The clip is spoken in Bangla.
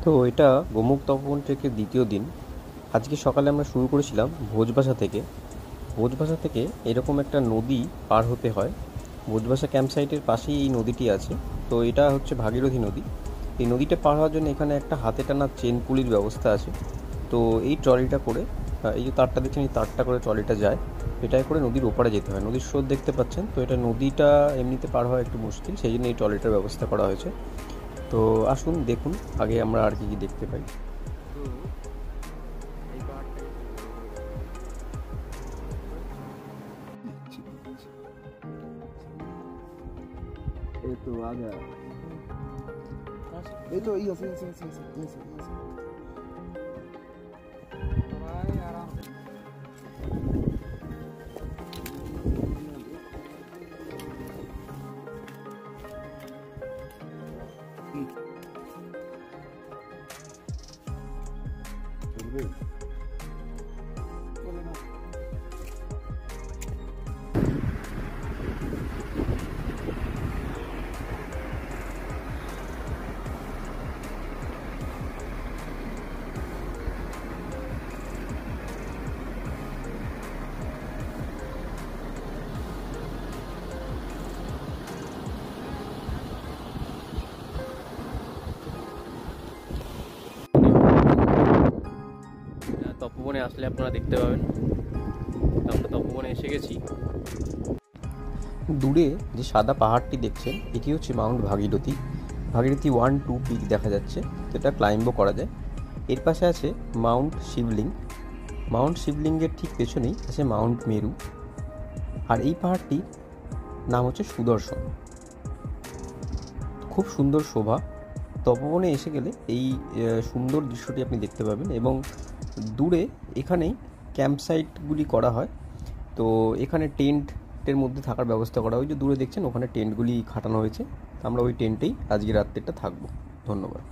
তো এটা গোমুখ তপবন ট্রেকের দ্বিতীয় দিন। আজকে সকালে আমরা শুরু করেছিলাম ভোজবাসা থেকে। ভোজবাসা থেকে এরকম একটা নদী পার হতে হয়। ভোজবাসা ক্যাম্প সাইটের পাশেই এই নদীটি আছে। তো এটা হচ্ছে ভাগীরথী নদী। এই নদীটা পার হওয়ার জন্য এখানে একটা হাতে টানা চেন পুলির ব্যবস্থা আছে। তো এই ট্রলিটা করে, এই যে তারটা দেখছেন, এই তারটা করে ট্রলিটা যায়। এটাই করে নদীর ওপারে যেতে হয়। নদীর স্রোত দেখতে পাচ্ছেন। তো এটা নদীটা এমনিতে পার হওয়া একটু মুশকিল, সেই জন্য এই ট্রলিটার ব্যবস্থা করা হয়েছে। তো আসুন দেখুন আগে আমরা আর কি কি দেখতে পাই। ये तो आ गया। ये तो ये से भाई आराम से चल गए। তপবনে আসলে আপনারা দেখতে পাবেন। আমরা তপবনে এসে গেছি। দূরে যে সাদা পাহাড়টি দেখছেন, এটি হচ্ছে মাউন্ট ভাগীরথী। ভাগীরথী 1-2 পিক দেখা যাচ্ছে, যেটা ক্লাইম্বও করা যায়। এর পাশে আছে মাউন্ট শিবলিং। মাউন্ট শিবলিঙ্গের ঠিক পেছনেই আছে মাউন্ট মেরু। আর এই পাহাড়টির নাম হচ্ছে সুদর্শন। খুব সুন্দর শোভা। তপবনে এসে গেলে এই সুন্দর দৃশ্যটি আপনি দেখতে পাবেন। এবং দূরে এখানেই ক্যাম্প সাইটগুলি করা হয়। তো এখানে টেন্টের মধ্যে থাকার ব্যবস্থা করা হয়। যে দূরে দেখছেন ওখানে টেন্টগুলি খাটানো হয়েছে। আমরা ওই টেন্টেই আজকে রাত্রিটা থাকবো। ধন্যবাদ।